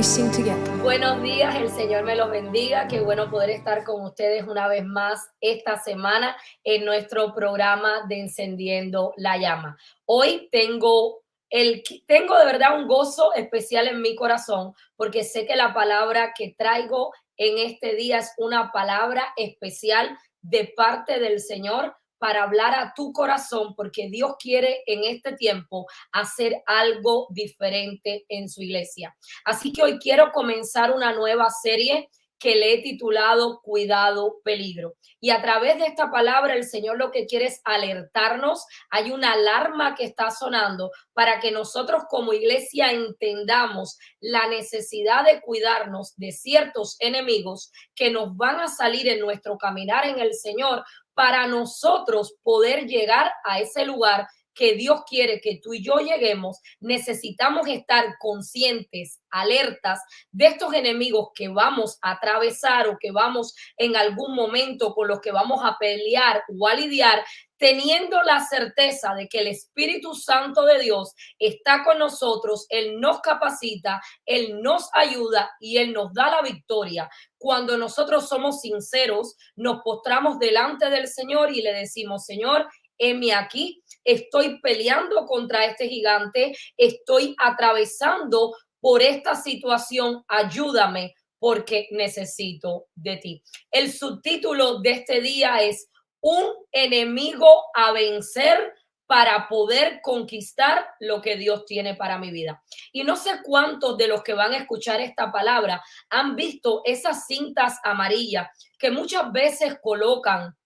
sing together. Buenos días, el Señor me los bendiga. Qué bueno poder estar con ustedes una vez más esta semana en nuestro programa de Encendiendo la Llama. Hoy tengo de verdad un gozo especial en mi corazón porque sé que la palabra que traigo en este día es una palabra especial de parte del Señor para hablar a tu corazón, porque Dios quiere en este tiempo hacer algo diferente en su iglesia. Así que hoy quiero comenzar una nueva serie que le he titulado Cuidado, Peligro. Y a través de esta palabra el Señor lo que quiere es alertarnos. Hay una alarma que está sonando para que nosotros como iglesia entendamos la necesidad de cuidarnos de ciertos enemigos que nos van a salir en nuestro caminar en el Señor para nosotros poder llegar a ese lugar que Dios quiere que tú y yo lleguemos. Necesitamos estar conscientes, alertas de estos enemigos que vamos a atravesar o que vamos en algún momento con los que vamos a pelear o a lidiar, teniendo la certeza de que el Espíritu Santo de Dios está con nosotros, Él nos capacita, Él nos ayuda y Él nos da la victoria. Cuando nosotros somos sinceros, nos postramos delante del Señor y le decimos: Señor, heme aquí, estoy peleando contra este gigante, estoy atravesando por esta situación, ayúdame porque necesito de ti. El subtítulo de este día es Un enemigo a vencer para poder conquistar lo que Dios tiene para mi vida. Y no sé cuántos de los que van a escuchar esta palabra han visto esas cintas amarillas que muchas veces colocan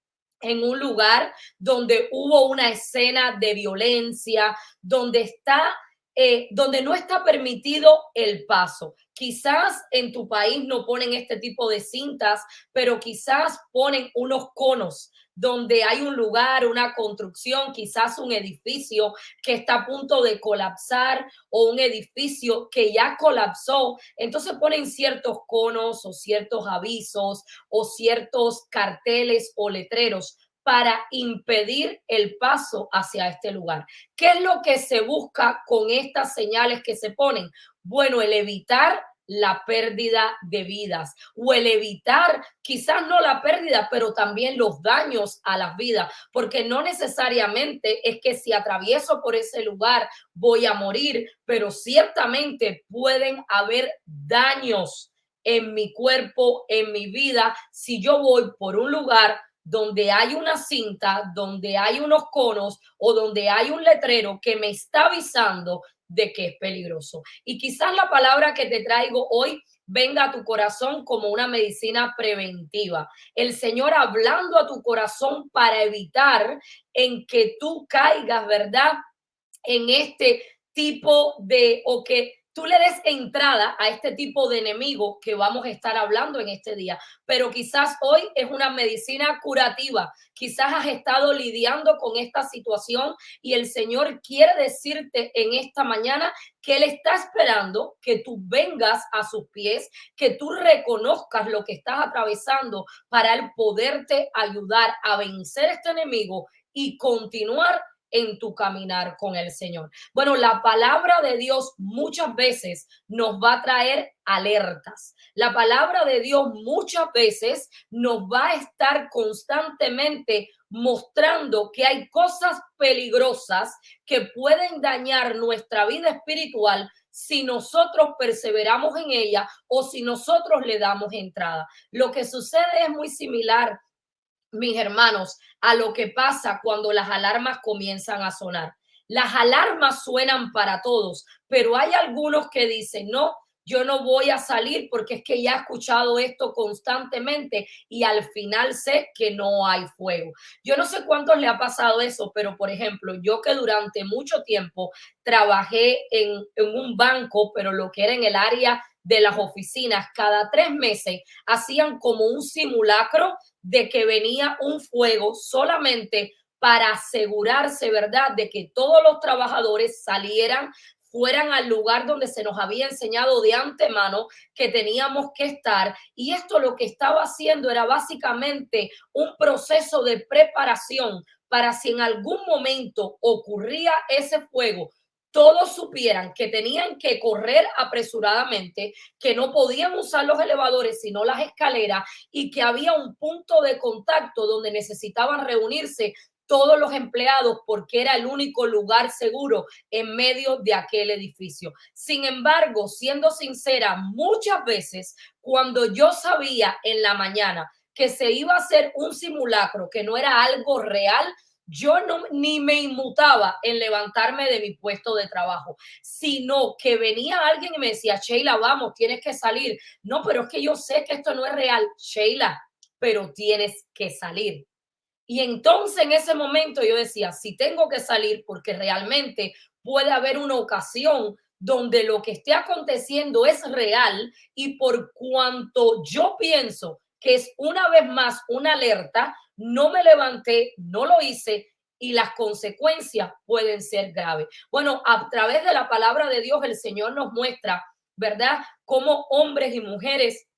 en un lugar donde hubo una escena de violencia, donde no está permitido el paso. Quizás en tu país no ponen este tipo de cintas, pero quizás ponen unos conos donde hay un lugar, una construcción, quizás un edificio que está a punto de colapsar o un edificio que ya colapsó. Entonces ponen ciertos conos o ciertos avisos o ciertos carteles o letreros para impedir el paso hacia este lugar. ¿Qué es lo que se busca con estas señales que se ponen? Bueno, el evitar la pérdida de vidas o el evitar quizás no la pérdida, pero también los daños a las vidas, porque no necesariamente es que si atravieso por ese lugar voy a morir, pero ciertamente pueden haber daños en mi cuerpo, en mi vida, si yo voy por un lugar donde hay una cinta, donde hay unos conos o donde hay un letrero que me está avisando de que es peligroso. Y quizás la palabra que te traigo hoy venga a tu corazón como una medicina preventiva. El Señor hablando a tu corazón para evitar en que tú caigas, ¿verdad? En este tipo de, o que tú le des entrada a este tipo de enemigo que vamos a estar hablando en este día. Pero quizás hoy es una medicina curativa. Quizás has estado lidiando con esta situación y el Señor quiere decirte en esta mañana que Él está esperando que tú vengas a sus pies, que tú reconozcas lo que estás atravesando para Él poderte ayudar a vencer este enemigo y continuar en tu caminar con el Señor. Bueno, la palabra de Dios muchas veces nos va a traer alertas. La palabra de Dios muchas veces nos va a estar constantemente mostrando que hay cosas peligrosas que pueden dañar nuestra vida espiritual si nosotros perseveramos en ella o si nosotros le damos entrada. Lo que sucede es muy similar, mis hermanos, a lo que pasa cuando las alarmas comienzan a sonar. Las alarmas suenan para todos, pero hay algunos que dicen: no, yo no voy a salir porque es que ya he escuchado esto constantemente y al final sé que no hay fuego. Yo no sé cuántos le ha pasado eso, pero por ejemplo, yo que durante mucho tiempo trabajé en un banco, pero lo que era en el área de las oficinas, cada 3 meses hacían como un simulacro de que venía un fuego solamente para asegurarse, ¿verdad?, de que todos los trabajadores salieran, fueran al lugar donde se nos había enseñado de antemano que teníamos que estar. Y esto lo que estaba haciendo era básicamente un proceso de preparación para si en algún momento ocurría ese fuego, todos supieran que tenían que correr apresuradamente, que no podían usar los elevadores sino las escaleras y que había un punto de contacto donde necesitaban reunirse todos los empleados porque era el único lugar seguro en medio de aquel edificio. Sin embargo, siendo sincera, muchas veces cuando yo sabía en la mañana que se iba a hacer un simulacro, que no era algo real, yo no ni me inmutaba en levantarme de mi puesto de trabajo, sino que venía alguien y me decía, Sheila, vamos, tienes que salir. No, pero es que yo sé que esto no es real, Sheila, pero tienes que salir. Y entonces en ese momento yo decía, si tengo que salir, porque realmente puede haber una ocasión donde lo que esté aconteciendo es real y por cuanto yo pienso que es una vez más una alerta, no me levanté, no lo hice y las consecuencias pueden ser graves. Bueno, a través de la palabra de Dios el Señor nos muestra, ¿verdad? Cómo hombres y mujeres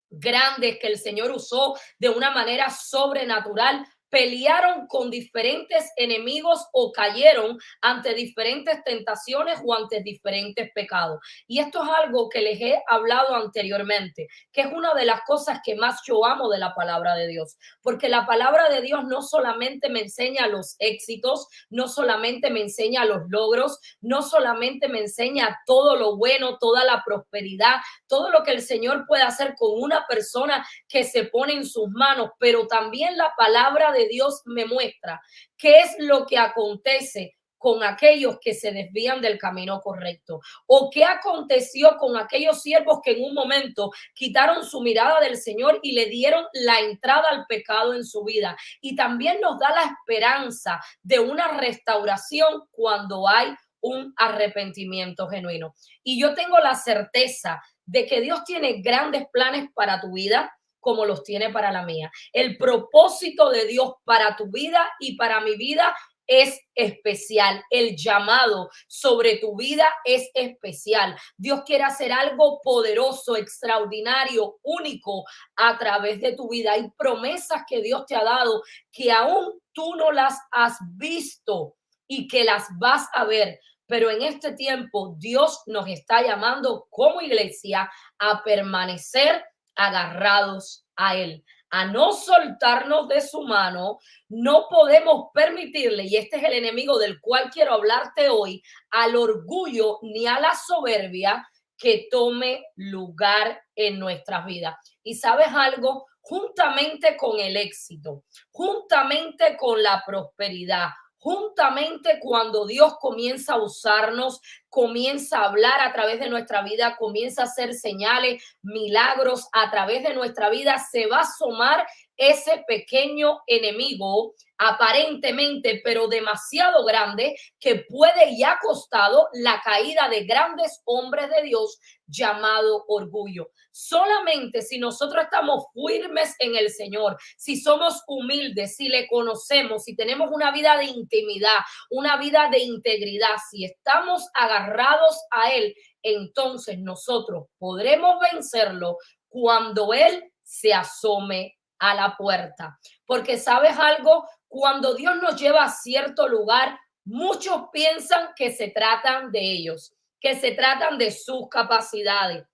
grandes que el Señor usó de una manera sobrenatural pelearon con diferentes enemigos o cayeron ante diferentes tentaciones o ante diferentes pecados. Y esto es algo que les he hablado anteriormente, que es una de las cosas que más yo amo de la palabra de Dios, porque la palabra de Dios no solamente me enseña los éxitos, no solamente me enseña los logros, no solamente me enseña todo lo bueno, toda la prosperidad, todo lo que el Señor puede hacer con una persona que se pone en sus manos, pero también la palabra de Dios me muestra qué es lo que acontece con aquellos que se desvían del camino correcto o qué aconteció con aquellos siervos que en un momento quitaron su mirada del Señor y le dieron la entrada al pecado en su vida. Y también nos da la esperanza de una restauración cuando hay un arrepentimiento genuino. Y yo tengo la certeza de que Dios tiene grandes planes para tu vida como los tiene para la mía. El propósito de Dios para tu vida y para mi vida es especial. El llamado sobre tu vida es especial. Dios quiere hacer algo poderoso, extraordinario, único a través de tu vida. Hay promesas que Dios te ha dado que aún tú no las has visto y que las vas a ver. Pero en este tiempo Dios nos está llamando como iglesia a permanecer agarrados a Él, a no soltarnos de su mano. No podemos permitirle, y este es el enemigo del cual quiero hablarte hoy, al orgullo ni a la soberbia que tome lugar en nuestras vidas. Y sabes algo, juntamente con el éxito, juntamente con la prosperidad, juntamente cuando Dios comienza a usarnos, comienza a hablar a través de nuestra vida, comienza a hacer señales, milagros a través de nuestra vida, se va a asomar ese pequeño enemigo aparentemente, pero demasiado grande, que puede y ha costado la caída de grandes hombres de Dios llamado orgullo. Solamente si nosotros estamos firmes en el Señor, si somos humildes, si le conocemos, si tenemos una vida de intimidad, una vida de integridad, si estamos agarrados a Él, entonces nosotros podremos vencerlo cuando Él se asome a la puerta. Porque sabes algo, cuando Dios nos lleva a cierto lugar, muchos piensan que se tratan de ellos, que se tratan de sus capacidades.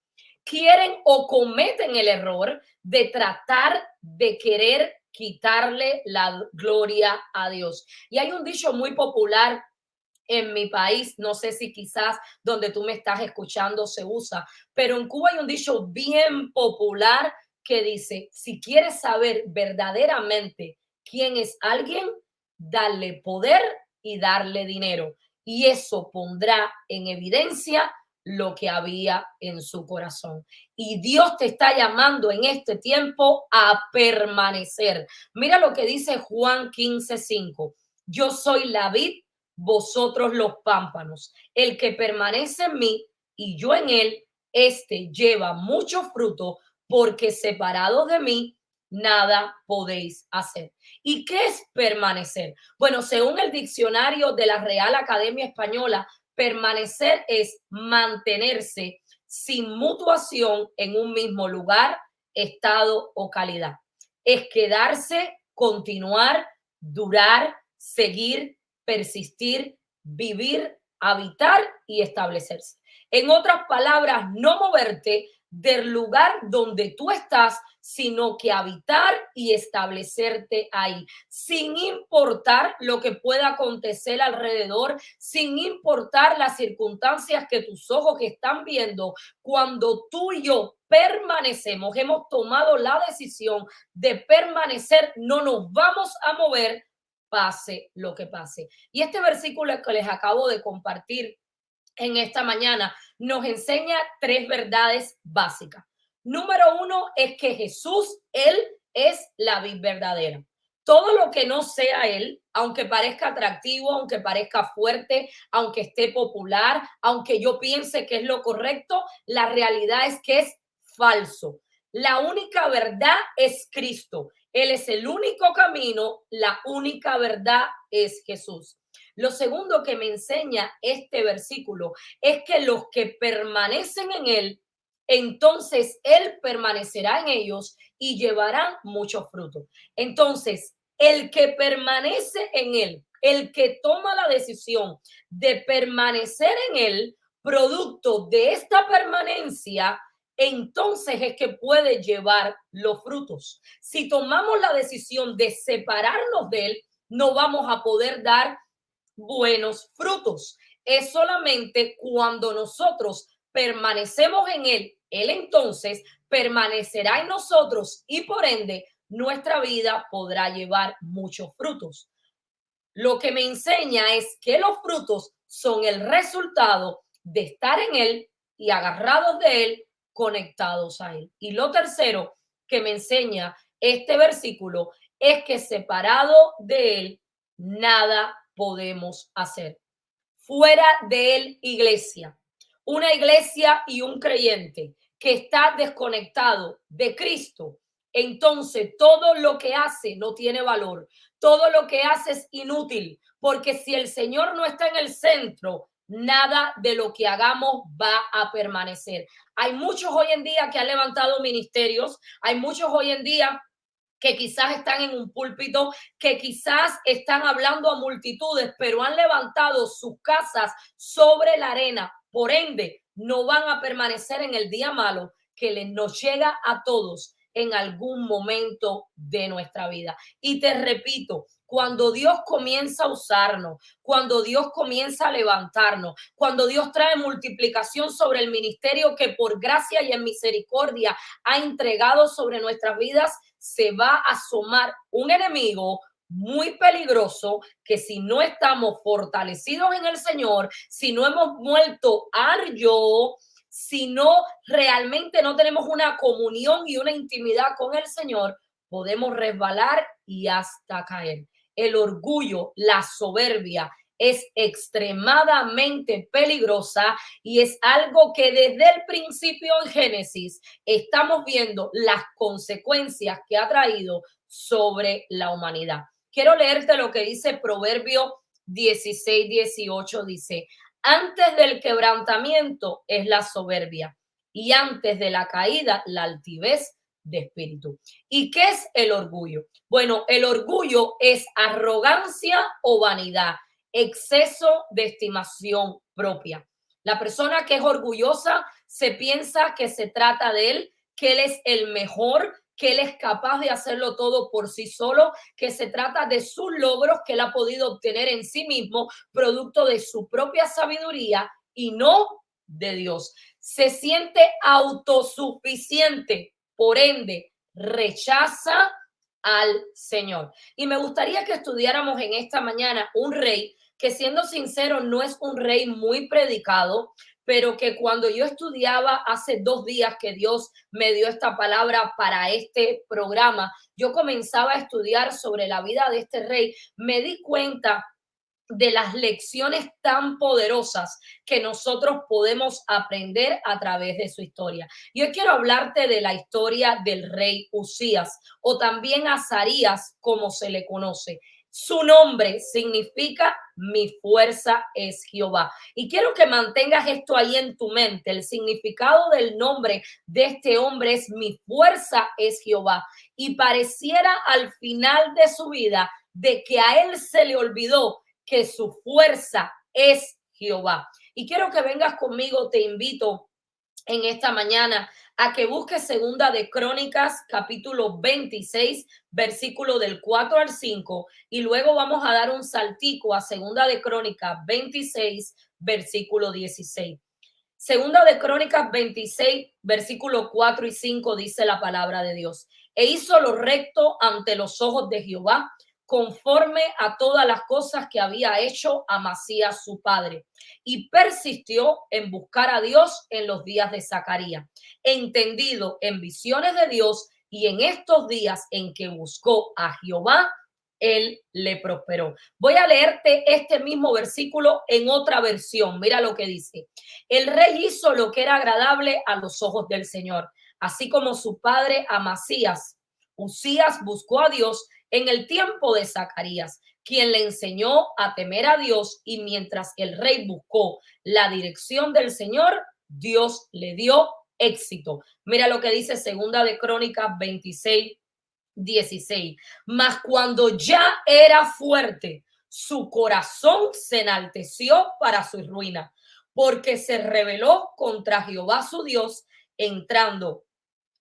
Quieren o cometen el error de tratar de querer quitarle la gloria a Dios. Y hay un dicho muy popular en mi país, no sé si quizás donde tú me estás escuchando se usa, pero en Cuba hay un dicho bien popular que dice, si quieres saber verdaderamente quién es alguien, darle poder y darle dinero. Y eso pondrá en evidencia lo que había en su corazón. Y Dios te está llamando en este tiempo a permanecer. Mira lo que dice Juan 15:5. Yo soy la vid, vosotros los pámpanos. El que permanece en mí y yo en él, este lleva mucho fruto, porque separados de mí, nada podéis hacer. ¿Y qué es permanecer? Bueno, según el diccionario de la Real Academia Española, permanecer es mantenerse sin mutuación en un mismo lugar, estado o calidad. Es quedarse, continuar, durar, seguir, persistir, vivir habitar y establecerse. En otras palabras, no moverte del lugar donde tú estás, sino que habitar y establecerte ahí, sin importar lo que pueda acontecer alrededor, sin importar las circunstancias que tus ojos están viendo. Cuando tú y yo permanecemos, hemos tomado la decisión de permanecer, no nos vamos a mover, pase lo que pase. Y este versículo que les acabo de compartir en esta mañana nos enseña tres verdades básicas. Número uno es que Jesús, Él es la vid verdadera. Todo lo que no sea Él, aunque parezca atractivo, aunque parezca fuerte, aunque esté popular, aunque yo piense que es lo correcto, la realidad es que es falso. La única verdad es Cristo. Él es el único camino, la única verdad es Jesús. Lo segundo que me enseña este versículo es que los que permanecen en Él, entonces Él permanecerá en ellos y llevarán mucho fruto. Entonces, el que permanece en Él, el que toma la decisión de permanecer en Él, producto de esta permanencia, entonces es que puede llevar los frutos. Si tomamos la decisión de separarnos de Él, no vamos a poder dar buenos frutos. Es solamente cuando nosotros permanecemos en Él, Él entonces permanecerá en nosotros y por ende nuestra vida podrá llevar muchos frutos. Lo que me enseña es que los frutos son el resultado de estar en Él y agarrados de Él, conectados a Él. Y lo tercero que me enseña este versículo es que separado de Él, nada podemos hacer. Fuera de Él, iglesia. Una iglesia y un creyente que está desconectado de Cristo, entonces todo lo que hace no tiene valor. Todo lo que hace es inútil, porque si el Señor no está en el centro, nada de lo que hagamos va a permanecer. Hay muchos hoy en día que han levantado ministerios, hay muchos hoy en día que quizás están en un púlpito, que quizás están hablando a multitudes, pero han levantado sus casas sobre la arena. Por ende, no van a permanecer en el día malo que nos llega a todos en algún momento de nuestra vida. Y te repito, cuando Dios comienza a usarnos, cuando Dios comienza a levantarnos, cuando Dios trae multiplicación sobre el ministerio que por gracia y en misericordia ha entregado sobre nuestras vidas, se va a asomar un enemigo muy peligroso que si no estamos fortalecidos en el Señor, si no hemos muerto al yo, si no realmente no tenemos una comunión y una intimidad con el Señor, podemos resbalar y hasta caer. El orgullo, la soberbia es extremadamente peligrosa y es algo que desde el principio en Génesis estamos viendo las consecuencias que ha traído sobre la humanidad. Quiero leerte lo que dice Proverbio 16:18, dice: antes del quebrantamiento es la soberbia y antes de la caída la altivez de espíritu. ¿Y qué es el orgullo? Bueno, el orgullo es arrogancia o vanidad, exceso de estimación propia. La persona que es orgullosa se piensa que se trata de él, que él es el mejor, que él es capaz de hacerlo todo por sí solo, que se trata de sus logros que él ha podido obtener en sí mismo, producto de su propia sabiduría y no de Dios. Se siente autosuficiente, por ende, rechaza al Señor. Y me gustaría que estudiáramos en esta mañana un rey que, siendo sincero, no es un rey muy predicado, pero que cuando yo estudiaba hace 2 días que Dios me dio esta palabra para este programa, yo comenzaba a estudiar sobre la vida de este rey, me di cuenta de las lecciones tan poderosas que nosotros podemos aprender a través de su historia. Yo quiero hablarte de la historia del rey Usías, o también Azarías, como se le conoce. Su nombre significa mi fuerza es Jehová. Y quiero que mantengas esto ahí en tu mente. El significado del nombre de este hombre es mi fuerza es Jehová. Y pareciera al final de su vida de que a él se le olvidó que su fuerza es Jehová. Y quiero que vengas conmigo, te invito en esta mañana a que busques segunda de Crónicas, capítulo 26, versículo del 4 al 5, y luego vamos a dar un saltico a segunda de Crónicas 26, versículo 16. Segunda de Crónicas 26, versículo 4 y 5 dice la palabra de Dios. E hizo lo recto ante los ojos de Jehová, conforme a todas las cosas que había hecho Amasías su padre, y persistió en buscar a Dios en los días de Zacarías, entendido en visiones de Dios, y en estos días en que buscó a Jehová, él le prosperó. Voy a leerte este mismo versículo en otra versión. Mira lo que dice. El rey hizo lo que era agradable a los ojos del Señor, así como su padre Amasías. Usías buscó a Dios en el tiempo de Zacarías, quien le enseñó a temer a Dios, y mientras el rey buscó la dirección del Señor, Dios le dio éxito. Mira lo que dice segunda de Crónicas 26, 16. Mas cuando ya era fuerte, su corazón se enalteció para su ruina, porque se rebeló contra Jehová su Dios, entrando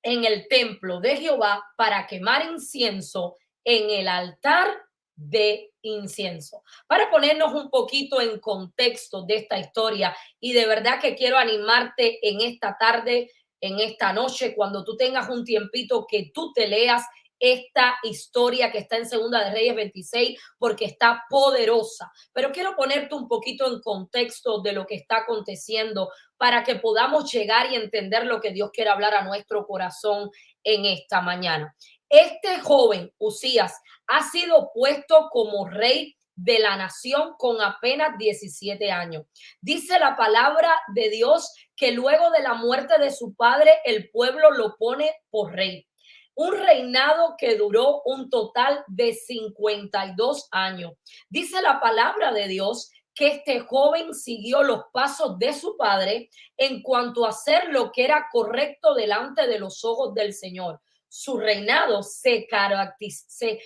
en el templo de Jehová para quemar incienso en el altar de incienso. Para ponernos un poquito en contexto de esta historia, y de verdad que quiero animarte en esta tarde, en esta noche, cuando tú tengas un tiempito, que tú te leas esta historia que está en Segunda de Reyes 26, porque está poderosa. Pero quiero ponerte un poquito en contexto de lo que está aconteciendo para que podamos llegar y entender lo que Dios quiere hablar a nuestro corazón en esta mañana. Este joven, Usías, ha sido puesto como rey de la nación con apenas 17 años. Dice la palabra de Dios que luego de la muerte de su padre, el pueblo lo pone por rey. Un reinado que duró un total de 52 años. Dice la palabra de Dios que este joven siguió los pasos de su padre en cuanto a hacer lo que era correcto delante de los ojos del Señor. Su reinado se caracterizó,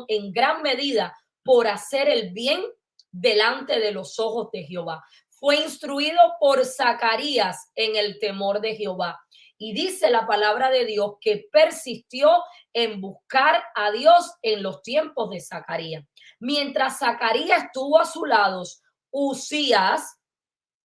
en gran medida por hacer el bien delante de los ojos de Jehová. Fue instruido por Zacarías en el temor de Jehová. Y dice la palabra de Dios que persistió en buscar a Dios en los tiempos de Zacarías. Mientras Zacarías estuvo a su lado, Usías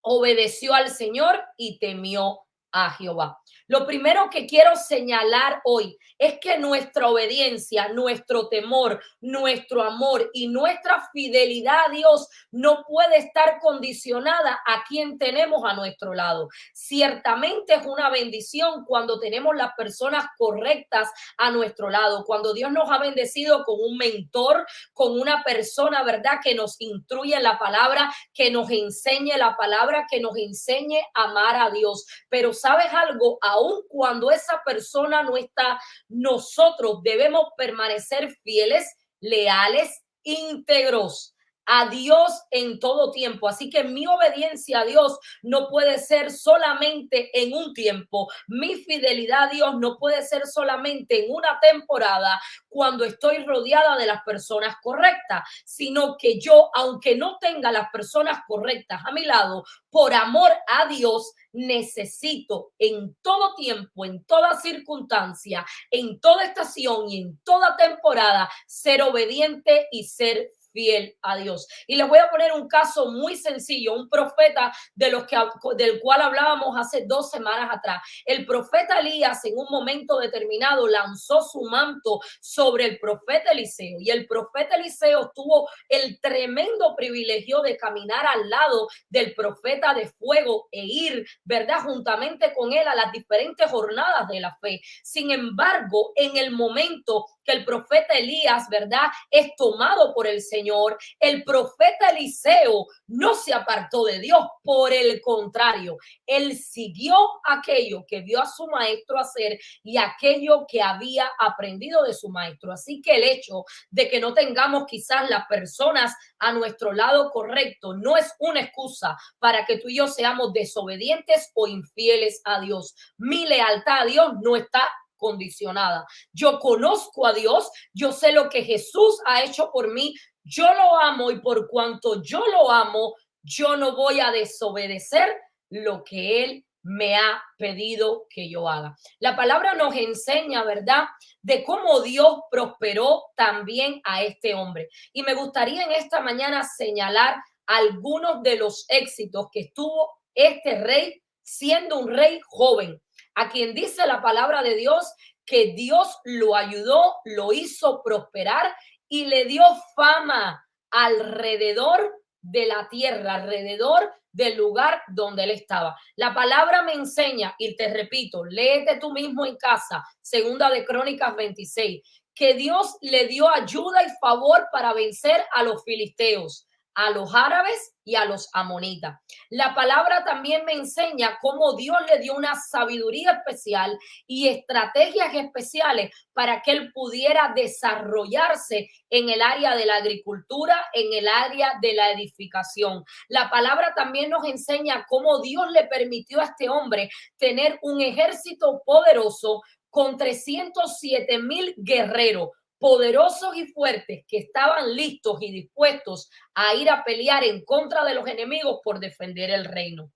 obedeció al Señor y temió a Jehová. Lo primero que quiero señalar hoy es que nuestra obediencia, nuestro temor, nuestro amor y nuestra fidelidad a Dios no puede estar condicionada a quien tenemos a nuestro lado. Ciertamente es una bendición cuando tenemos las personas correctas a nuestro lado, cuando Dios nos ha bendecido con un mentor, con una persona, ¿verdad?, que nos instruye en la palabra, que nos enseñe la palabra, que nos enseñe a amar a Dios. Pero ¿sabes algo? Aun cuando esa persona no está, nosotros debemos permanecer fieles, leales, íntegros a Dios en todo tiempo. Así que mi obediencia a Dios no puede ser solamente en un tiempo. Mi fidelidad a Dios no puede ser solamente en una temporada cuando estoy rodeada de las personas correctas, sino que yo, aunque no tenga las personas correctas a mi lado, por amor a Dios, necesito en todo tiempo, en toda circunstancia, en toda estación y en toda temporada ser obediente y ser fiel a Dios. Y les voy a poner un caso muy sencillo, un profeta del cual hablábamos hace 2 semanas atrás. El profeta Elías en un momento determinado lanzó su manto sobre el profeta Eliseo, y el profeta Eliseo tuvo el tremendo privilegio de caminar al lado del profeta de fuego e ir, ¿verdad?, juntamente con él a las diferentes jornadas de la fe. Sin embargo, en el momento que el profeta Elías, ¿verdad?, es tomado por el Señor, el profeta Eliseo no se apartó de Dios. Por el contrario, él siguió aquello que vio a su maestro hacer y aquello que había aprendido de su maestro. Así que el hecho de que no tengamos quizás las personas a nuestro lado correcto no es una excusa para que tú y yo seamos desobedientes o infieles a Dios. Mi lealtad a Dios no está condicionada. Yo conozco a Dios, yo sé lo que Jesús ha hecho por mí, yo lo amo, y por cuanto yo lo amo, yo no voy a desobedecer lo que Él me ha pedido que yo haga. La palabra nos enseña, ¿verdad?, de cómo Dios prosperó también a este hombre. Y me gustaría en esta mañana señalar algunos de los éxitos que tuvo este rey siendo un rey joven, a quien dice la palabra de Dios que Dios lo ayudó, lo hizo prosperar y le dio fama alrededor de la tierra, alrededor del lugar donde él estaba. La palabra me enseña, y te repito, léete tú mismo en casa, segunda de Crónicas 26, que Dios le dio ayuda y favor para vencer a los filisteos, a los árabes y a los amonitas. La palabra también me enseña cómo Dios le dio una sabiduría especial y estrategias especiales para que él pudiera desarrollarse en el área de la agricultura, en el área de la edificación. La palabra también nos enseña cómo Dios le permitió a este hombre tener un ejército poderoso con 307,000 guerreros poderosos y fuertes que estaban listos y dispuestos a ir a pelear en contra de los enemigos por defender el reino.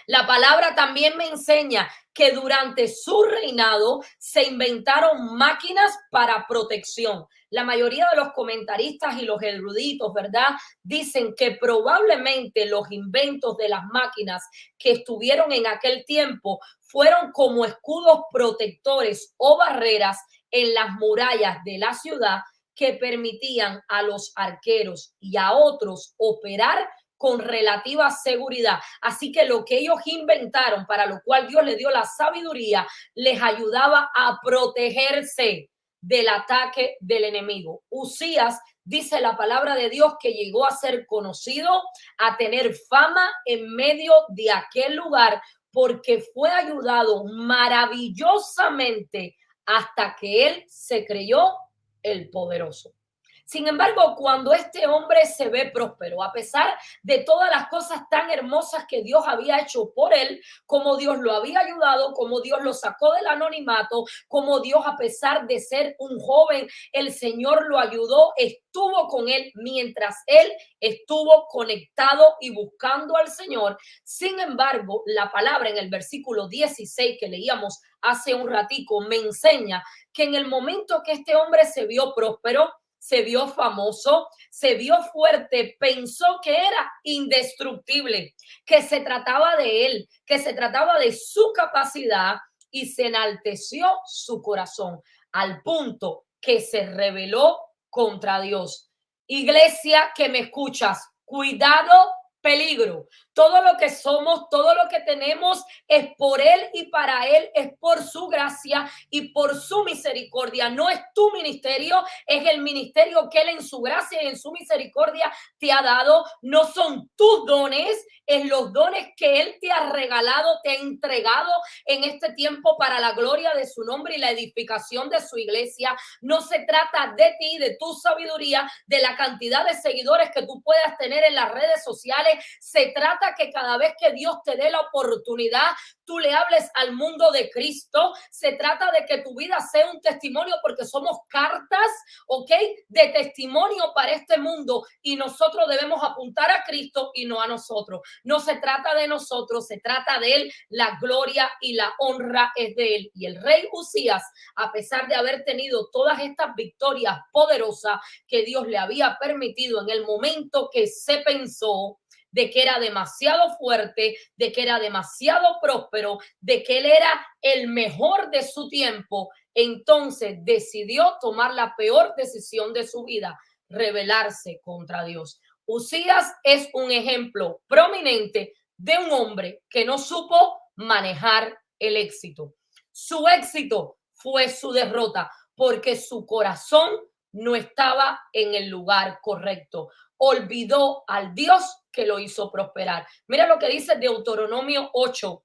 La palabra también me enseña que durante su reinado se inventaron máquinas para protección. La mayoría de los comentaristas y los eruditos, ¿verdad?, dicen que probablemente los inventos de las máquinas que estuvieron en aquel tiempo fueron como escudos protectores o barreras en las murallas de la ciudad que permitían a los arqueros y a otros operar con relativa seguridad. Así que lo que ellos inventaron, para lo cual Dios les dio la sabiduría, les ayudaba a protegerse del ataque del enemigo. Usías, dice la palabra de Dios, que llegó a ser conocido, a tener fama en medio de aquel lugar, porque fue ayudado maravillosamente hasta que él se creyó el poderoso. Sin embargo, cuando este hombre se ve próspero, a pesar de todas las cosas tan hermosas que Dios había hecho por él, como Dios lo había ayudado, como Dios lo sacó del anonimato, como Dios, a pesar de ser un joven, el Señor lo ayudó, estuvo con él mientras él estuvo conectado y buscando al Señor. Sin embargo, la palabra en el versículo 16 que leíamos hace un ratico me enseña que en el momento que este hombre se vio próspero, se vio famoso, se vio fuerte, pensó que era indestructible, que se trataba de él, que se trataba de su capacidad, y se enalteció su corazón al punto que se rebeló contra Dios. Iglesia que me escuchas, cuidado, peligro. Todo lo que somos, todo lo que tenemos es por Él y para Él, es por su gracia y por su misericordia. No es tu ministerio, es el ministerio que Él en su gracia y en su misericordia te ha dado. No son tus dones, es los dones que Él te ha regalado, te ha entregado en este tiempo para la gloria de su nombre y la edificación de su iglesia. No se trata de ti, de tu sabiduría, de la cantidad de seguidores que tú puedas tener en las redes sociales. Se trata que cada vez que Dios te dé la oportunidad, tú le hables al mundo de Cristo. Se trata de que tu vida sea un testimonio, porque somos cartas, ¿ok?, de testimonio para este mundo, y nosotros debemos apuntar a Cristo y no a nosotros. No se trata de nosotros, se trata de Él. La gloria y la honra es de Él. Y el rey Usías, a pesar de haber tenido todas estas victorias poderosas que Dios le había permitido en el momento que se pensó de que era demasiado fuerte, de que era demasiado próspero, de que él era el mejor de su tiempo, entonces decidió tomar la peor decisión de su vida: rebelarse contra Dios. Usías es un ejemplo prominente de un hombre que no supo manejar el éxito. Su éxito fue su derrota, porque su corazón no estaba en el lugar correcto. Olvidó al Dios que lo hizo prosperar. Mira lo que dice Deuteronomio 8,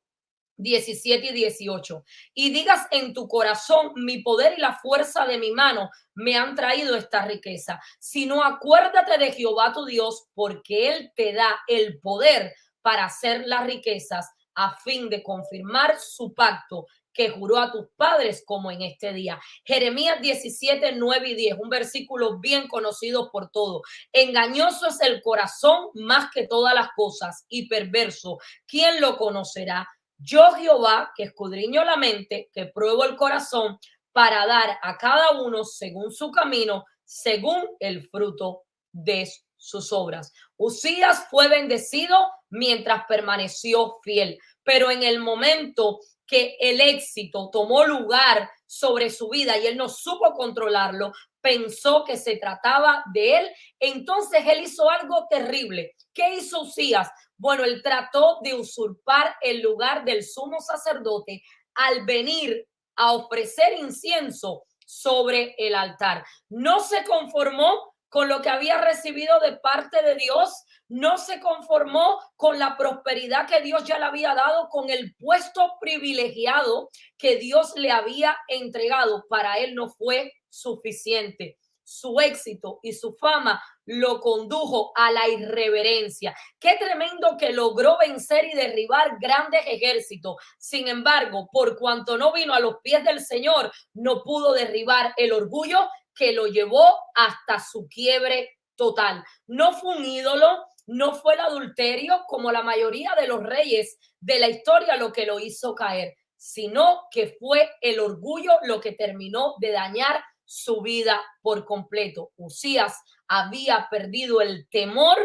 17 y 18. Y digas en tu corazón: mi poder y la fuerza de mi mano me han traído esta riqueza. Sino acuérdate de Jehová tu Dios, porque Él te da el poder para hacer las riquezas, a fin de confirmar su pacto que juró a tus padres como en este día. Jeremías 17, 9 y 10, un versículo bien conocido por todos. Engañoso es el corazón más que todas las cosas y perverso. ¿Quién lo conocerá? Yo, Jehová, que escudriño la mente, que pruebo el corazón, para dar a cada uno según su camino, según el fruto de sus obras. Usías fue bendecido mientras permaneció fiel, pero en el momento que el éxito tomó lugar sobre su vida y él no supo controlarlo, pensó que se trataba de él, entonces él hizo algo terrible. ¿Qué hizo Usías? Bueno, él trató de usurpar el lugar del sumo sacerdote al venir a ofrecer incienso sobre el altar. No se conformó con lo que había recibido de parte de Dios, no se conformó con la prosperidad que Dios ya le había dado, con el puesto privilegiado que Dios le había entregado. Para él no fue suficiente. Su éxito y su fama lo condujo a la irreverencia. Qué tremendo que logró vencer y derribar grandes ejércitos. Sin embargo, por cuanto no vino a los pies del Señor, no pudo derribar el orgullo que lo llevó hasta su quiebre total. No fue un ídolo, no fue el adulterio como la mayoría de los reyes de la historia lo que lo hizo caer, sino que fue el orgullo lo que terminó de dañar su vida por completo. Usías había perdido el temor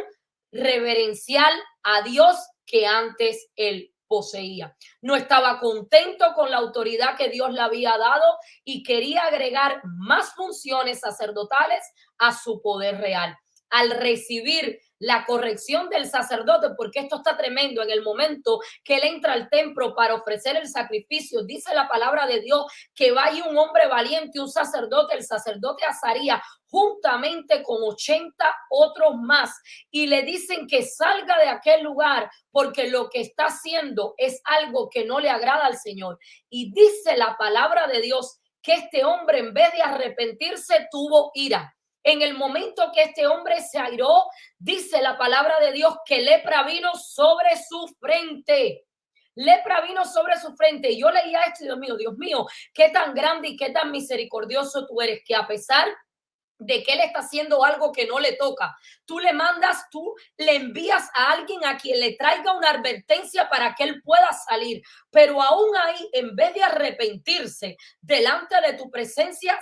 reverencial a Dios que antes él poseía. No estaba contento con la autoridad que Dios le había dado y quería agregar más funciones sacerdotales a su poder real. Al recibir la corrección del sacerdote, porque esto está tremendo, en el momento que él entra al templo para ofrecer el sacrificio, dice la palabra de Dios que va ahí un hombre valiente, un sacerdote, el sacerdote Azarías, juntamente con 80 otros más, y le dicen que salga de aquel lugar porque lo que está haciendo es algo que no le agrada al Señor. Y dice la palabra de Dios que este hombre, en vez de arrepentirse, tuvo ira. En el momento que este hombre se airó, dice la palabra de Dios que lepra vino sobre su frente. Lepra vino sobre su frente. Y yo leía esto y Dios mío, qué tan grande y qué tan misericordioso tú eres, que a pesar de que él está haciendo algo que no le toca, tú le envías a alguien a quien le traiga una advertencia para que él pueda salir, pero aún ahí, en vez de arrepentirse delante de tu presencia,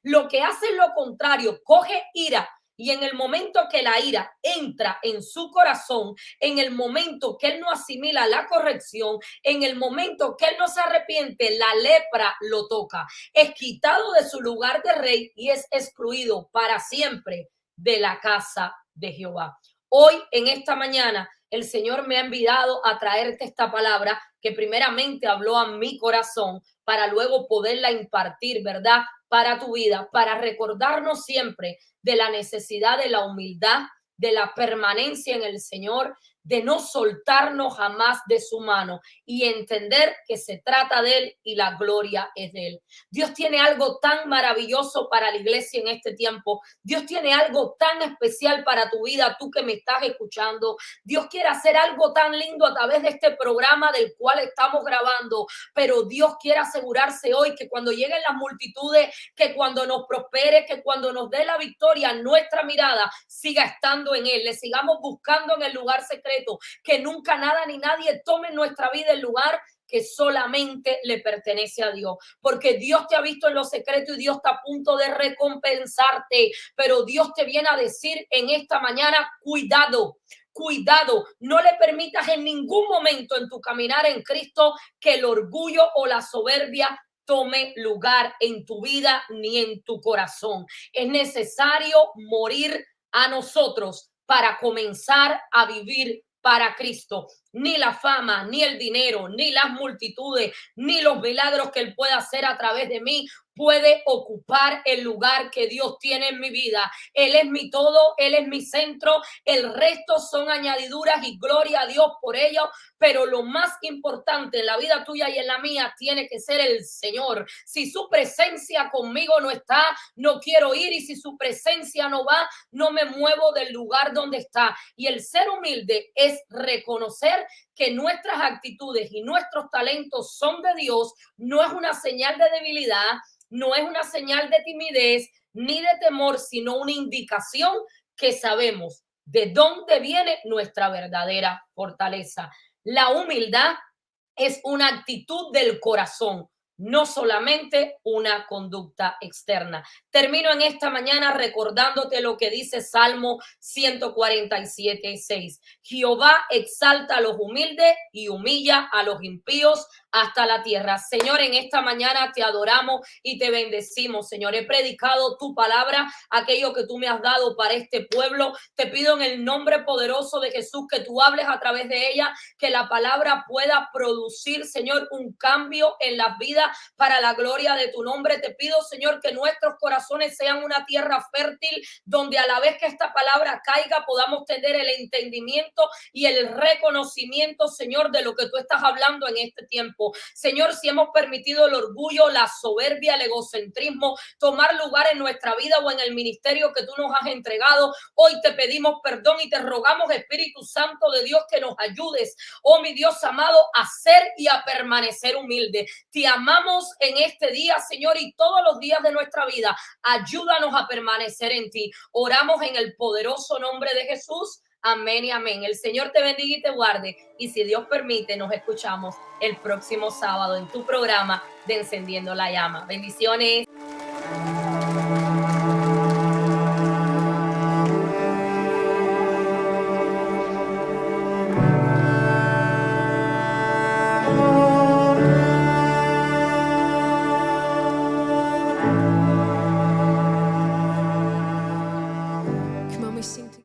lo que hace es lo contrario, coge ira. Y en el momento que la ira entra en su corazón, en el momento que él no asimila la corrección, en el momento que él no se arrepiente, la lepra lo toca. Es quitado de su lugar de rey y es excluido para siempre de la casa de Jehová. Hoy, en esta mañana, el Señor me ha enviado a traerte esta palabra que primeramente habló a mi corazón para luego poderla impartir, ¿verdad? Para tu vida, para recordarnos siempre de la necesidad de la humildad, de la permanencia en el Señor, de no soltarnos jamás de su mano y entender que se trata de él y la gloria es de él. Dios tiene algo tan maravilloso para la iglesia en este tiempo. Dios tiene algo tan especial para tu vida, tú que me estás escuchando. Dios quiere hacer algo tan lindo a través de este programa del cual estamos grabando, pero Dios quiere asegurarse hoy que cuando lleguen las multitudes, que cuando nos prospere, que cuando nos dé la victoria, nuestra mirada siga estando en él, le sigamos buscando en el lugar secreto, que nunca nada ni nadie tome en nuestra vida el lugar que solamente le pertenece a Dios, porque Dios te ha visto en lo secreto y Dios está a punto de recompensarte, pero Dios te viene a decir en esta mañana, cuidado. Cuidado, no le permitas en ningún momento en tu caminar en Cristo que el orgullo o la soberbia tome lugar en tu vida ni en tu corazón. Es necesario morir a nosotros para comenzar a vivir para Cristo. Ni la fama, ni el dinero, ni las multitudes, ni los milagros que él pueda hacer a través de mí puede ocupar el lugar que Dios tiene en mi vida. Él es mi todo, Él es mi centro, el resto son añadiduras y gloria a Dios por ello, pero lo más importante en la vida tuya y en la mía tiene que ser el Señor. Si su presencia conmigo no está, no quiero ir, y si su presencia no va, no me muevo del lugar donde está. Y el ser humilde es reconocer que nuestras actitudes y nuestros talentos son de Dios, no es una señal de debilidad, no es una señal de timidez ni de temor, sino una indicación que sabemos de dónde viene nuestra verdadera fortaleza. La humildad es una actitud del corazón, no solamente una conducta externa. Termino en esta mañana recordándote lo que dice Salmo 147:6. Jehová exalta a los humildes y humilla a los impíos hasta la tierra. Señor, en esta mañana te adoramos y te bendecimos, Señor. He predicado tu palabra, aquello que tú me has dado para este pueblo. Te pido en el nombre poderoso de Jesús que tú hables a través de ella, que la palabra pueda producir, Señor, un cambio en las vidas para la gloria de tu nombre. Te pido, Señor, que nuestros corazones sean una tierra fértil, donde a la vez que esta palabra caiga podamos tener el entendimiento y el reconocimiento, Señor, de lo que tú estás hablando en este tiempo. Señor, si hemos permitido el orgullo, la soberbia, el egocentrismo tomar lugar en nuestra vida o en el ministerio que tú nos has entregado, hoy te pedimos perdón y te rogamos, Espíritu Santo de Dios, que nos ayudes, oh mi Dios amado, a ser y a permanecer humilde. Te amamos en este día, Señor, y todos los días de nuestra vida. Ayúdanos a permanecer en ti. Oramos en el poderoso nombre de Jesús. Amén y amén. El Señor te bendiga y te guarde. Y si Dios permite, nos escuchamos el próximo sábado en tu programa de Encendiendo la Llama. Bendiciones.